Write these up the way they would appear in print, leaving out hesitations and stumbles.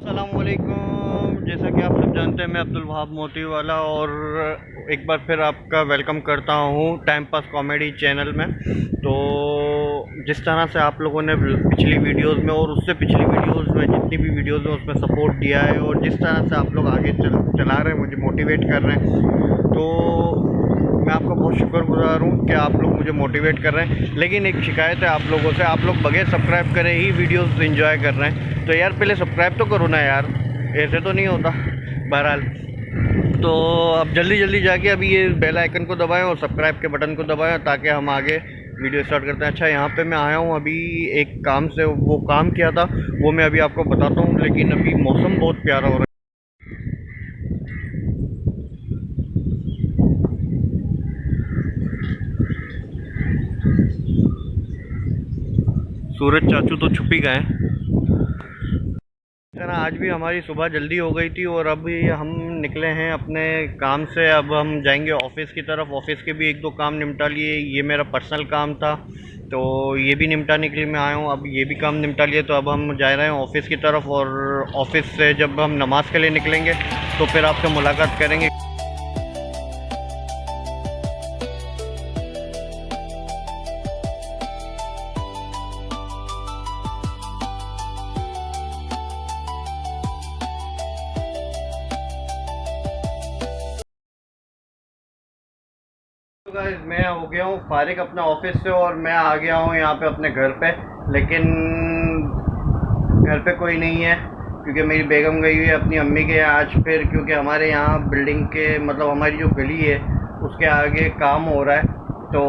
अस्सलामुअलैकुम। जैसा कि आप सब जानते हैं, मैं अब्दुल वहाब मोती वाला और एक बार फिर आपका वेलकम करता हूँ टाइम पास कॉमेडी चैनल में। तो जिस तरह से आप लोगों ने पिछली वीडियोस में और उससे पिछली वीडियोस में जितनी भी वीडियोस में उसमें सपोर्ट दिया है और जिस तरह से आप लोग आगे चला रहे हैं, मुझे मोटिवेट कर रहे हैं, तो मैं आपका बहुत शुक्रगुजार हूँ कि आप लोग मुझे मोटिवेट कर रहे हैं। लेकिन एक शिकायत है आप लोगों से, आप लोग बगैर सब्सक्राइब करे ही वीडियोस एंजॉय कर रहे हैं। तो यार पहले सब्सक्राइब तो करो ना यार, ऐसे तो नहीं होता। बहरहाल तो अब जल्दी जल्दी जाके अभी ये बेल आइकन को दबाएं और सब्सक्राइब के बटन को दबाएं ताकि हम आगे वीडियो स्टार्ट करते हैं। अच्छा, यहाँ पे मैं आया हूँ अभी एक काम से, वो काम किया था वो मैं अभी आपको बताता हूँ। लेकिन अभी मौसम बहुत प्यारा हो रहा है। सूरज चाचू तो छुप ही गए। आज भी हमारी सुबह जल्दी हो गई थी और अभी हम निकले हैं अपने काम से। अब हम जाएंगे ऑफिस की तरफ। ऑफिस के भी एक दो काम निपटा लिए। ये मेरा पर्सनल काम था तो ये भी निपटाने के लिए मैं आया हूँ। अब ये भी काम निपटा लिए तो अब हम जा रहे हैं ऑफिस की तरफ। और ऑफिस से जब हम नमाज़ के लिए निकलेंगे तो फिर आपसे मुलाकात करेंगे। गाइस, मैं हो गया हूँ फारिग अपने ऑफिस से और मैं आ गया हूँ यहाँ पे अपने घर पे। लेकिन घर पे कोई नहीं है क्योंकि मेरी बेगम गई हुई है अपनी अम्मी के यहाँ आज फिर, क्योंकि हमारे यहाँ बिल्डिंग के मतलब हमारी जो गली है उसके आगे काम हो रहा है। तो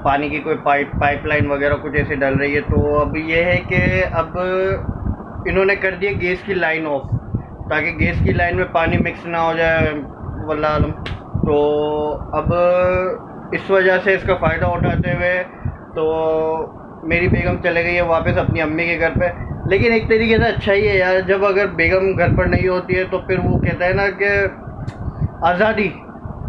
पानी की कोई पाइपलाइन वगैरह कुछ ऐसे डल रही है। तो अब ये है कि अब इन्होंने कर दिया गैस की लाइन ऑफ ताकि गैस की लाइन में पानी मिक्स ना हो जाए, वल्लाह आलम। तो अब इस वजह से इसका फ़ायदा उठाते हुए तो मेरी बेगम चले गई है वापस अपनी अम्मी के घर पे। लेकिन एक तरीके से अच्छा ही है यार, जब अगर बेगम घर पर नहीं होती है तो फिर वो कहता है ना कि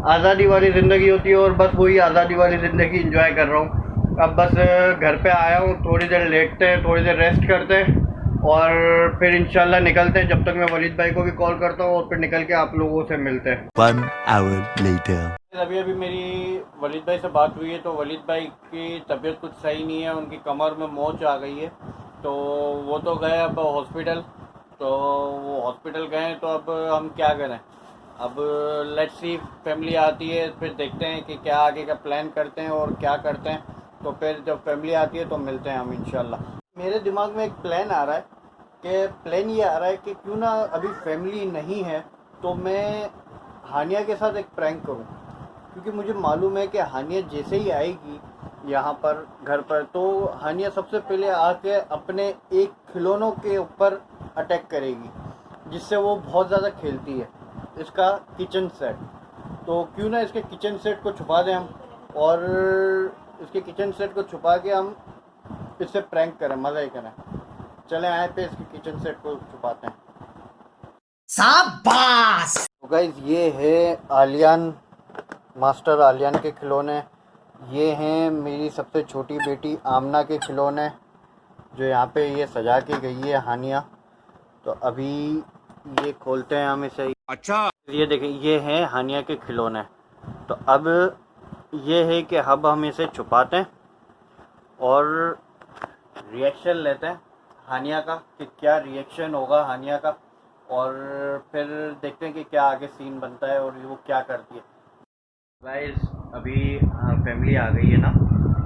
आज़ादी वाली ज़िंदगी होती है और बस वही आज़ादी वाली ज़िंदगी एंजॉय कर रहा हूँ। अब बस घर पे आया हूँ, थोड़ी देर लेटते हैं, थोड़ी देर रेस्ट करते हैं और फिर इंशाल्लाह निकलते हैं। जब तक मैं वलीद भाई को भी कॉल करता हूँ और फिर निकल के आप लोगों से मिलते हैं। 1 hour later. अभी मेरी वलीद भाई से बात हुई है तो वलीद भाई की तबीयत कुछ सही नहीं है, उनकी कमर में मोच आ गई है। तो वो तो गए अब हॉस्पिटल। तो वो हॉस्पिटल गए तो अब हम क्या करें। अब लेट्स सी, फैमिली आती है फिर देखते हैं कि क्या आगे का प्लान करते हैं और क्या करते हैं। तो फिर जब फैमिली आती है तो मिलते हैं हम इंशाल्लाह। मेरे दिमाग में एक प्लान आ रहा है कि प्लान ये आ रहा है कि क्यों ना अभी फैमिली नहीं है तो मैं हानिया के साथ एक प्रैंक करूं, क्योंकि मुझे मालूम है कि हानिया जैसे ही आएगी यहाँ पर घर पर तो हानिया सबसे पहले आके अपने एक खिलौनों के ऊपर अटैक करेगी जिससे वो बहुत ज़्यादा खेलती है, इसका किचन सेट। तो क्यों ना इसके किचन सेट को छुपा दें हम, और इसके किचन सेट को छुपा के हम इससे प्रैंक करें, मज़ा ही करें। चले आए पे इसके किचन सेट को छुपाते हैं। शाबाश। तो गाइस, ये है आलियान, मास्टर आलियान के खिलौने। ये हैं मेरी सबसे छोटी बेटी आमना के खिलौने जो यहाँ पे ये सजा के गई है हानिया। तो अभी ये खोलते हैं हम इसे। अच्छा, ये देखें, ये हैं हानिया के खिलौने। तो अब ये है कि अब हम इसे छुपाते हैं और रिएक्शन लेते हैं हानिया का कि क्या रिएक्शन होगा हानिया का, और फिर देखते हैं कि क्या आगे सीन बनता है और वो क्या करती है। गाइस, अभी फैमिली आ गई है ना,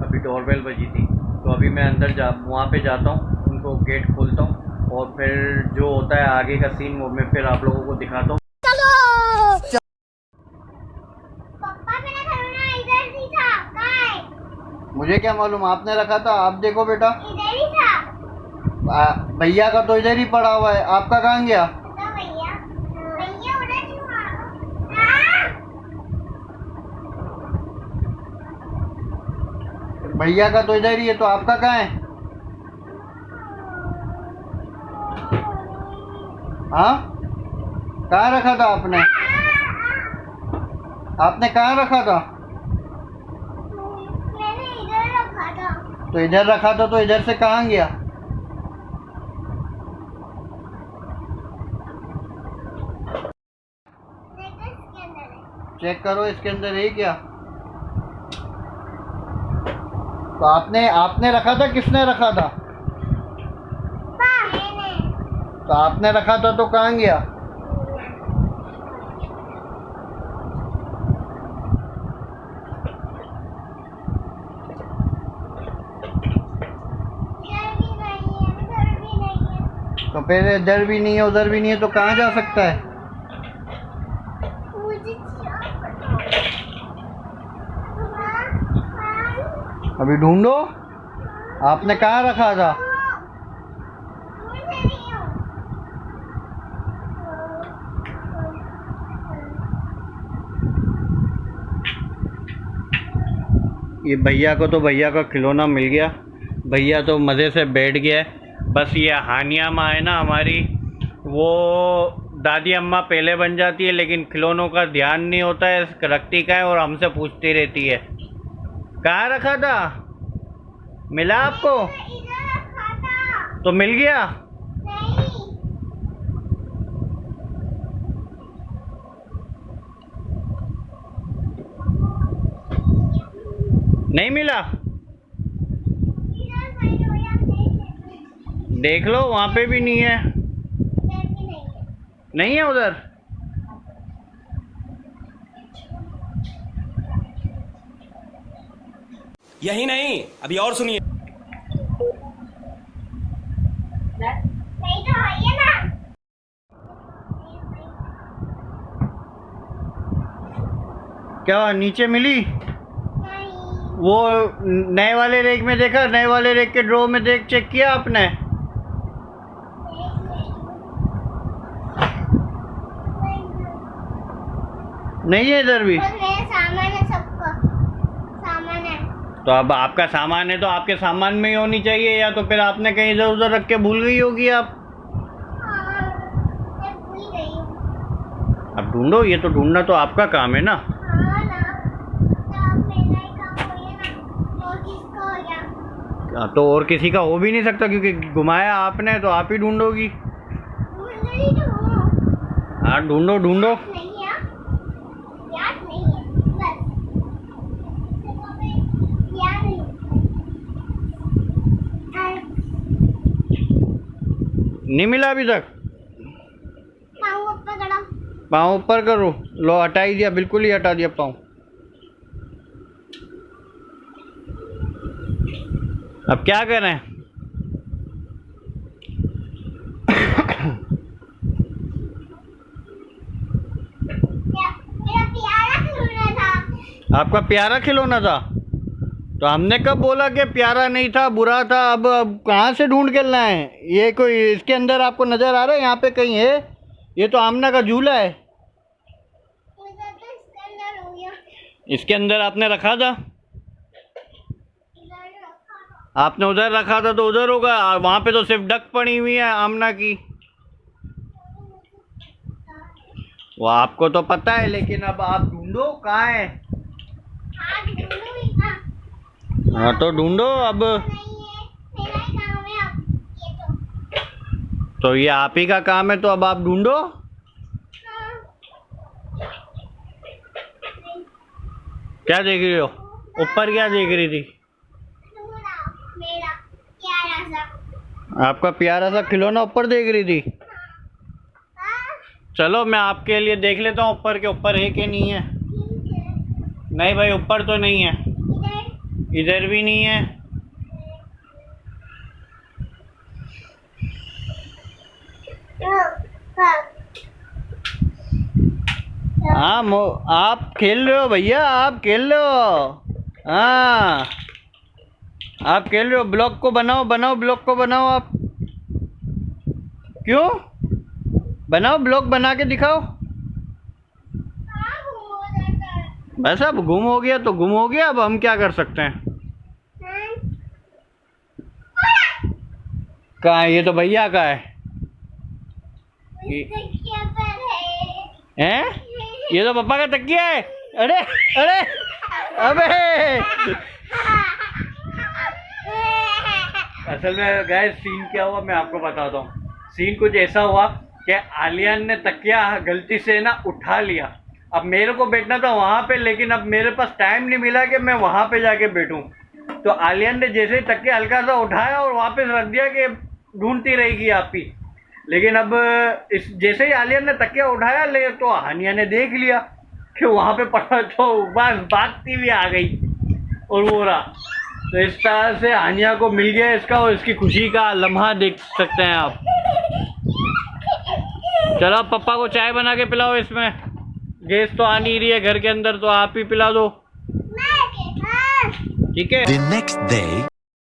अभी डोरबेल बजी थी तो अभी मैं अंदर वहाँ पे जाता हूँ, उनको गेट खोलता हूँ और फिर जो होता है आगे का सीन वो मैं फिर आप लोगों को दिखाता हूँ। पापा, मेरा खिलौना इधर ही था। कहाँ है? मुझे क्या मालूम, आपने रखा था। आप देखो बेटा, इधर ही था। भैया का तो इधर ही पड़ा हुआ है, आपका कहाँ गया? भैया का तो इधर ही है, तो आपका कहाँ है? हाँ, कहाँ रखा था आपने? आपने कहाँ रखा था? मैंने इधर रखा था। तो इधर रखा था तो इधर से कहाँ गया? चेक करो इसके अंदर है क्या। तो आपने रखा था, किसने रखा था? तो आपने रखा था तो कहाँ गया? तो फिर इधर भी नहीं है उधर भी नहीं है तो कहाँ जा सकता है? अभी ढूंढो, आपने कहाँ रखा था? ये भैया को तो भैया का खिलौना मिल गया, भैया तो मज़े से बैठ गया है। बस ये हानिया माँ है ना हमारी, वो दादी अम्मा पहले बन जाती है लेकिन खिलौनों का ध्यान नहीं होता है, रखती का है और हमसे पूछती रहती है कहाँ रखा था। मिला आपको? इधर रखा था। तो मिल गया? नहीं मिला? देख लो वहाँ पे भी नहीं है। नहीं है उधर? यही नहीं, अभी और सुनिए। नहीं तो है ना। क्या नीचे मिली? नहीं। वो नए वाले रेक में देखा? नए वाले रेक के ड्रॉ में देख, चेक किया आपने? नहीं है इधर भी? बस मेरा सामान है, सबका सामान है। तो अब आपका सामान है तो आपके सामान में ही होनी चाहिए, या तो फिर आपने कहीं इधर उधर रख के भूल गई होगी आप। हाँ, मैं भूल गई हूँ। अब ढूंढो, ये तो ढूंढना तो आपका काम है ना। हाँ ना, तो मेरा ही काम हो गया ना, और किसका हो गया? तो और किसी का हो भी नहीं सकता क्योंकि घुमाया आपने, तो आप ही ढूंढोगी। ढूंढ रही तो हूँ। हाँ ढूंढो ढूंढो। नहीं है, याद नहीं है, बस याद नहीं। नहीं मिला अभी तक? पाँव ऊपर करो। पाँव ऊपर करो। लो हटा ही दिया, बिल्कुल ही हटा दिया पाँव। अब क्या करें? मेरा प्यारा खिलौना था। आपका प्यारा खिलौना था? तो हमने कब बोला कि प्यारा नहीं था, बुरा था? अब कहाँ से ढूंढ के लाए हैं? ये कोई इसके अंदर आपको नज़र आ रहा है? यहाँ पे कहीं है? ये तो आमना का झूला है। मुझे तो इसके अंदर हो गया। इसके अंदर आपने रखा था? इधर रखा था। आपने उधर रखा था तो उधर होगा। वहाँ पे तो सिर्फ डक पड़ी हुई है आमना की। वो आपको तो पता है, लेकिन अब आप ढूंढो कहाँ है। हाँ, ढूंढूं ही था। हाँ तो ढूंढो अब। नहीं है, मेरा ही काम है अब ये तो ये आप ही का काम है, तो अब आप ढूंढो। हाँ। क्या देख रही हो? ऊपर क्या देख रही थी? ढूंढा, मेरा प्यारा सा। आपका प्यारा सा खिलौना ऊपर देख रही थी? हाँ, चलो मैं आपके लिए देख लेता हूँ ऊपर के ऊपर है कि नहीं है। ठीक है। नहीं भाई, ऊपर तो नहीं है। इधर इधर भी नहीं है। हाँ आप खेल रहे हो भैया, आप खेल रहे हो। हाँ आप खेल रहे हो। ब्लॉक को बनाओ, बनाओ ब्लॉक को बनाओ आप। क्यों? बनाओ, ब्लॉक बना के दिखाओ। बस अब गुम हो गया तो गुम हो गया, अब हम क्या कर सकते हैं। कहाँ है? ये तो भैया का है। हैं? ये तो पापा का तकिया है। अरे अरे अबे, असल में गाइस सीन क्या हुआ मैं आपको बताता हूँ। सीन कुछ ऐसा हुआ कि आलिया ने तकिया गलती से ना उठा लिया अब मेरे को बैठना था वहाँ पे, लेकिन अब मेरे पास टाइम नहीं मिला कि मैं वहाँ पे जाके बैठूं। तो आलियन ने जैसे ही तकिया हल्का सा उठाया और वापस रख दिया कि ढूंढती रहेगी आप ही। लेकिन अब इस जैसे ही आलियन ने तकिया उठाया ले तो हानिया ने देख लिया कि वहाँ पे पड़ा, तो बस भागती हुई आ गई और वो रहा। तो इस तरह से हानिया को मिल गया इसका, और इसकी खुशी का लम्हा देख सकते हैं आप। चलो अब पप्पा को चाय बना के पिलाओ, इसमें गैस तो आ नहीं रही है घर के अंदर, तो आप ही पिला दो, ठीक है। The next day.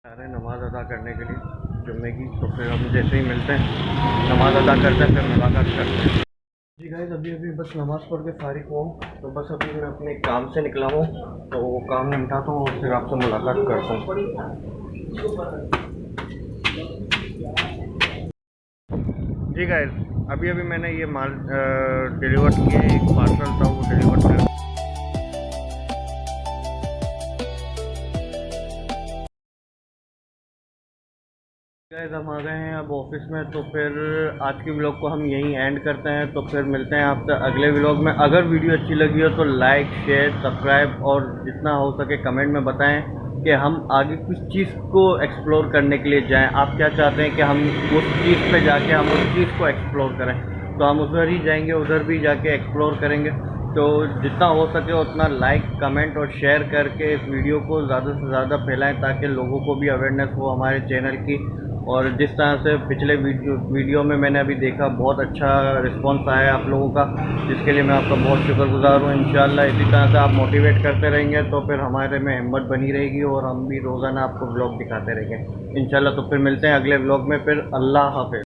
अरे नमाज अदा करने के लिए जुम्मे की, तो फिर हम जैसे ही मिलते हैं नमाज अदा करते हैं, फिर मुलाकात करते हैं। जी गाइस, अभी बस नमाज़ पढ़ के फारिग हुआ हूँ, तो बस अभी मैं अपने काम से निकला हूँ, तो वो काम निपटाता हूँ और फिर आपसे मुलाकात करता हूँ। जी गाइस, अभी मैंने ये माल डिलीवर किया, एक पार्सल था वो डिलीवर कर। गाइस हम आ गए हैं अब ऑफिस में, तो फिर आज की व्लॉग को हम यहीं एंड करते हैं। तो फिर मिलते हैं आपसे अगले व्लॉग में। अगर वीडियो अच्छी लगी हो तो लाइक, शेयर, सब्सक्राइब और जितना हो सके कमेंट में बताएं कि हम आगे किस चीज़ को एक्सप्लोर करने के लिए जाएं। आप क्या चाहते हैं कि हम उस चीज़ पे जाके हम उस चीज़ को एक्सप्लोर करें, तो हम उधर ही जाएंगे, उधर भी जाके एक्सप्लोर करेंगे। तो जितना हो सके उतना लाइक, कमेंट और शेयर करके इस वीडियो को ज़्यादा से ज़्यादा फैलाएं, ताकि लोगों को भी अवेयरनेस हो हमारे चैनल की। और जिस तरह से पिछले वीडियो में मैंने अभी देखा, बहुत अच्छा रिस्पांस आया आप लोगों का, जिसके लिए मैं आपका बहुत शुक्रगुजार हूँ। इंशाल्लाह इसी तरह से आप मोटिवेट करते रहेंगे तो फिर हमारे में हिम्मत बनी रहेगी और हम भी रोज़ाना आपको व्लॉग दिखाते रहेंगे इंशाल्लाह। तो फिर मिलते हैं अगले व्लॉग में, फिर अल्लाह हाफ़िज़।